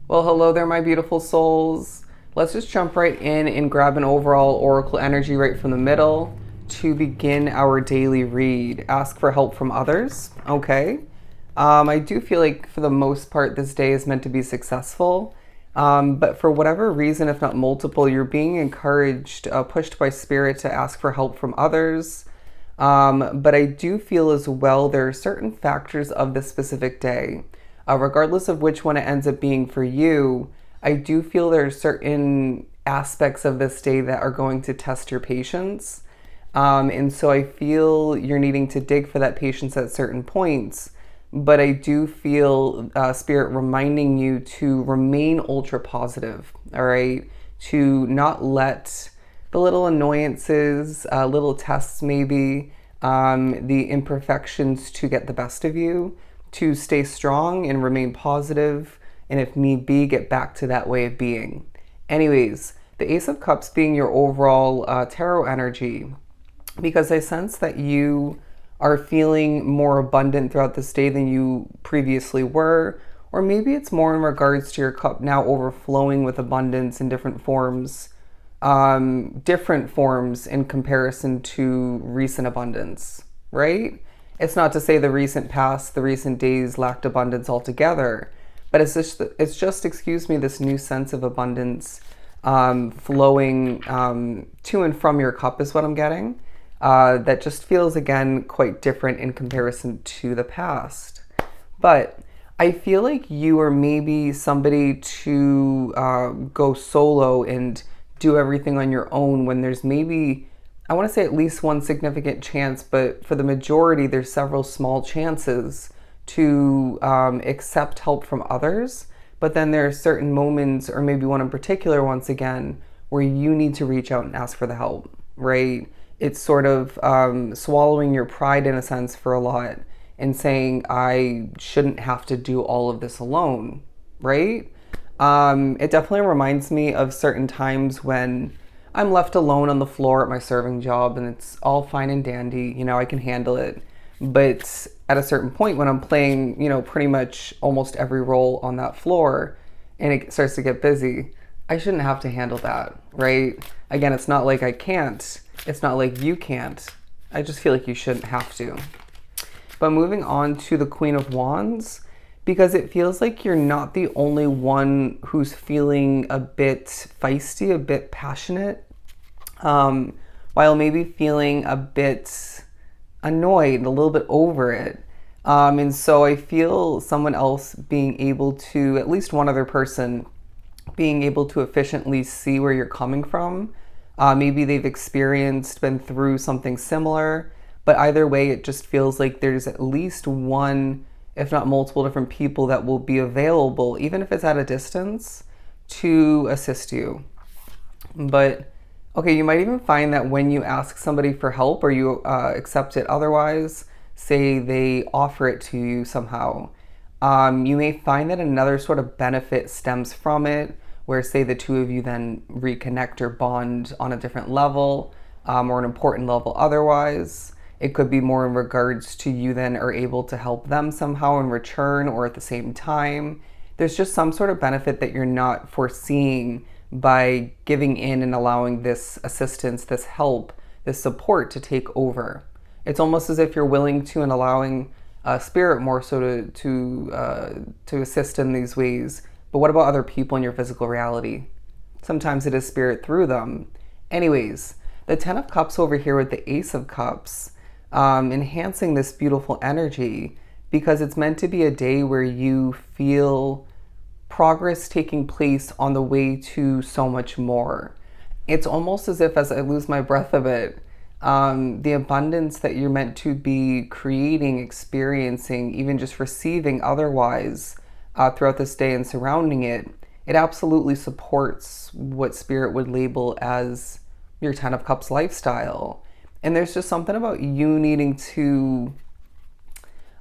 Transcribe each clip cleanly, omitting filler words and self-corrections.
Well, hello there, my beautiful souls. Let's just jump right in and grab an overall oracle energy right from the middle to begin our daily read. Ask for help from others. Okay. I do feel like for the most part, this day is meant to be successful. But for whatever reason, if not multiple, you're being encouraged, pushed by spirit to ask for help from others. But I do feel as well there are certain factors of this specific day. Regardless of which one it ends up being for you, I do feel there are certain aspects of this day that are going to test your patience. And so I feel you're needing to dig for that patience at certain points. But I do feel Spirit reminding you to remain ultra positive, all right? To not let the little annoyances, little tests maybe, the imperfections to get the best of you, to stay strong and remain positive, and if need be, get back to that way of being. Anyways, the Ace of Cups being your overall tarot energy, because I sense that you are feeling more abundant throughout this day than you previously were, or maybe it's more in regards to your cup now overflowing with abundance in different forms in comparison to recent abundance, right? It's not to say the recent past, the recent days lacked abundance altogether, but it's just excuse me, this new sense of abundance flowing to and from your cup is what I'm getting. That just feels again quite different in comparison to the past. But I feel like you are maybe somebody to go solo and do everything on your own when there's maybe, I want to say at least one significant chance, but for the majority, there's several small chances to accept help from others. But then there are certain moments, or maybe one in particular, once again, where you need to reach out and ask for the help, right? It's sort of swallowing your pride in a sense for a lot and saying, I shouldn't have to do all of this alone, right? It definitely reminds me of certain times when I'm left alone on the floor at my serving job and it's all fine and dandy, I can handle it. But at a certain point when I'm playing, pretty much almost every role on that floor and it starts to get busy, I shouldn't have to handle that, right? Again, it's not like I can't. It's not like you can't. I just feel like you shouldn't have to. But moving on to the Queen of Wands, because it feels like you're not the only one who's feeling a bit feisty, a bit passionate, while maybe feeling a bit annoyed, a little bit over it. And so I feel someone else being able to, at least one other person, being able to efficiently see where you're coming from. Maybe they've been through something similar, but either way, it just feels like there's at least one, if not multiple different people that will be available, even if it's at a distance, to assist you. But okay, you might even find that when you ask somebody for help or you accept it otherwise, say they offer it to you somehow, you may find that another sort of benefit stems from it, where say the two of you then reconnect or bond on a different level, or an important level otherwise. It could be more in regards to you then are able to help them somehow in return or at the same time. There's just some sort of benefit that you're not foreseeing by giving in and allowing this assistance, this help, this support to take over. It's almost as if you're willing to and allowing spirit more so to assist in these ways. But what about other people in your physical reality? Sometimes it is spirit through them. Anyways, the Ten of Cups over here with the Ace of Cups, enhancing this beautiful energy because it's meant to be a day where you feel progress taking place on the way to so much more. It's almost as if, as I lose my breath a bit, the abundance that you're meant to be creating, experiencing, even just receiving otherwise throughout this day and surrounding it, it absolutely supports what Spirit would label as your Ten of Cups lifestyle. And there's just something about you needing to,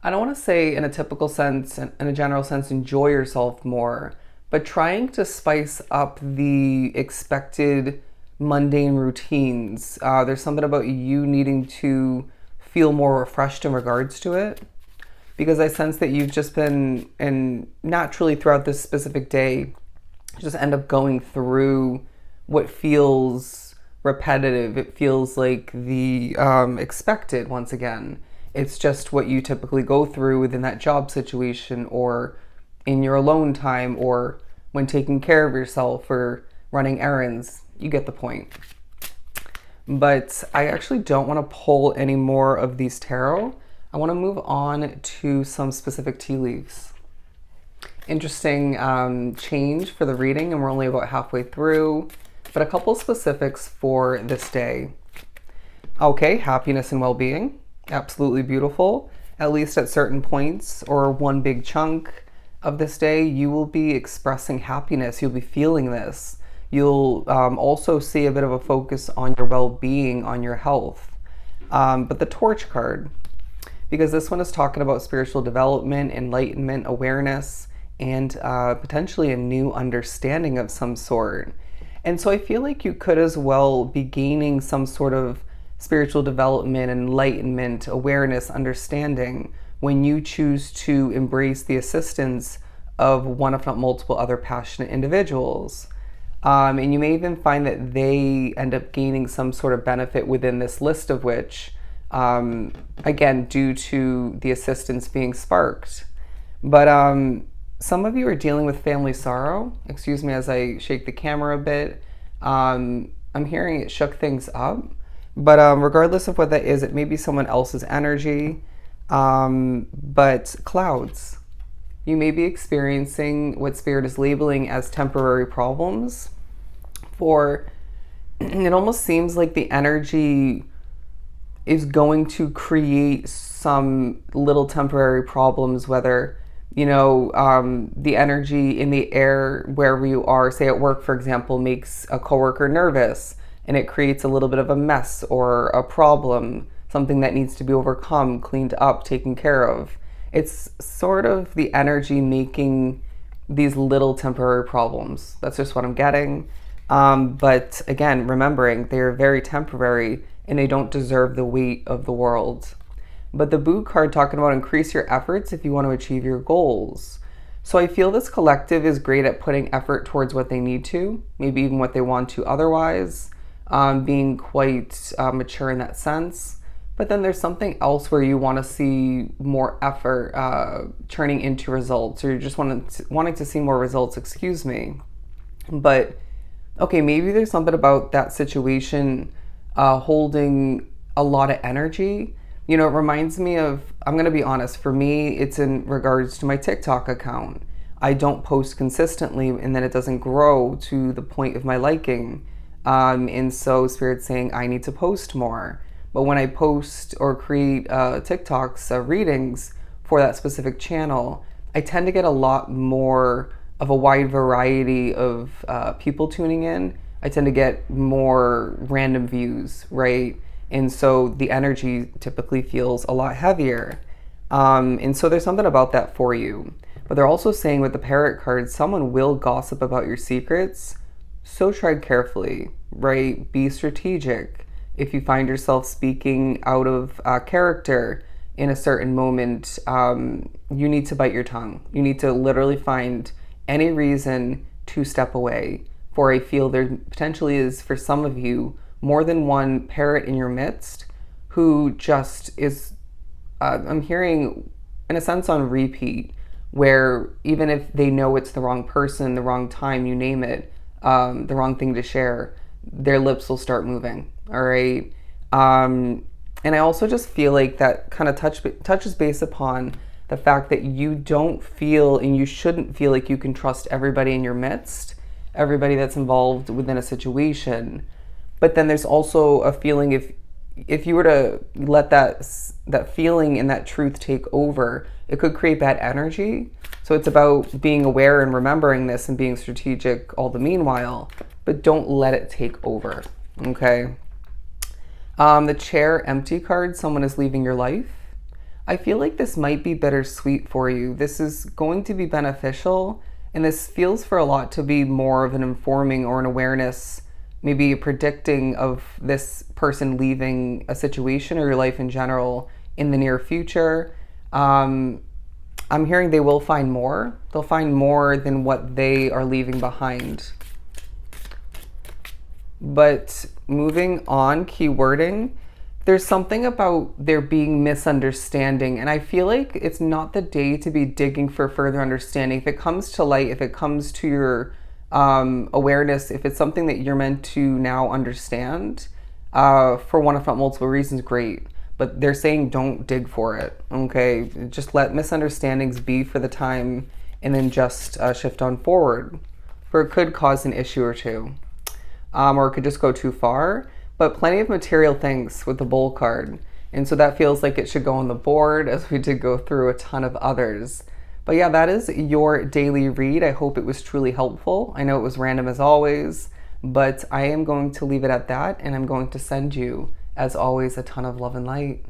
I don't want to say in a typical sense, in a general sense, enjoy yourself more, but trying to spice up the expected mundane routines. There's something about you needing to feel more refreshed in regards to it. because I sense that you've just been, and naturally throughout this specific day, just end up going through what feels repetitive. It feels like the expected once again. It's just what you typically go through within that job situation, or in your alone time, or when taking care of yourself or running errands. You get the point. But I actually don't want to pull any more of these tarot. I want to move on to some specific tea leaves. Interesting change for the reading, and we're only about halfway through, but a couple specifics for this day. Okay, happiness and well-being. Absolutely beautiful. At least at certain points, or one big chunk of this day, you will be expressing happiness. You'll be feeling this. You'll also see a bit of a focus on your well-being, on your health. But the Torch card, because this one is talking about spiritual development, enlightenment, awareness, and potentially a new understanding of some sort. And so I feel like you could as well be gaining some sort of spiritual development, enlightenment, awareness, understanding when you choose to embrace the assistance of one, if not multiple, other passionate individuals. And you may even find that they end up gaining some sort of benefit within this list, of which, again, due to the assistance being sparked. But some of you are dealing with family sorrow. Excuse me as I shake the camera a bit. I'm hearing it shook things up. But regardless of what that is, it may be someone else's energy. But clouds. You may be experiencing what Spirit is labeling as temporary problems. For it almost seems like the energy is going to create some little temporary problems, whether, the energy in the air wherever you are, say at work, for example, makes a coworker nervous, and it creates a little bit of a mess or a problem, something that needs to be overcome, cleaned up, taken care of. It's sort of the energy making these little temporary problems. That's just what I'm getting. But again, remembering they are very temporary and they don't deserve the weight of the world. But the Boot card talking about increase your efforts if you want to achieve your goals. So I feel this collective is great at putting effort towards what they need to, maybe even what they want to otherwise, being quite mature in that sense. But then there's something else where you want to see more effort turning into results, or you're just wanting to see more results, excuse me. But okay, maybe there's something about that situation holding a lot of energy. It reminds me of, I'm going to be honest, for me, it's in regards to my TikTok account. I don't post consistently, and then it doesn't grow to the point of my liking. And so Spirit's saying I need to post more. But when I post or create TikToks, readings for that specific channel, I tend to get a lot more of a wide variety of people tuning in. I tend to get more random views, right? And so the energy typically feels a lot heavier. And so there's something about that for you. But they're also saying with the Parrot card, someone will gossip about your secrets. So tread carefully, right? Be strategic. If you find yourself speaking out of character in a certain moment, you need to bite your tongue. You need to literally find any reason to step away. For I feel there potentially is, for some of you, more than one parrot in your midst who just is, I'm hearing, in a sense, on repeat, where even if they know it's the wrong person, the wrong time, you name it, the wrong thing to share, their lips will start moving. All right. And I also just feel like that kind of touches base upon the fact that you don't feel, and you shouldn't feel, like you can trust everybody in your midst, everybody that's involved within a situation. But then there's also a feeling, if you were to let that feeling and that truth take over, it could create bad energy. So it's about being aware and remembering this and being strategic all the meanwhile, but don't let it take over. Okay. The Chair empty card, someone is leaving your life. I feel like this might be bittersweet for you. This is going to be beneficial, and this feels for a lot to be more of an informing or an awareness, maybe a predicting of this person leaving a situation or your life in general in the near future. I'm hearing they will find more. They'll find more than what they are leaving behind. But moving on, keywording, there's something about there being misunderstanding. And I feel like it's not the day to be digging for further understanding. If it comes to light, if it comes to your awareness, if it's something that you're meant to now understand, for one, if not multiple reasons, great. But they're saying don't dig for it, okay? Just let misunderstandings be for the time and then just shift on forward. For it could cause an issue or two. Or it could just go too far. But plenty of material things with the Bull card. And so that feels like it should go on the board, as we did go through a ton of others. But yeah, that is your daily read. I hope it was truly helpful. I know it was random as always, but I am going to leave it at that, and I'm going to send you, as always, a ton of love and light.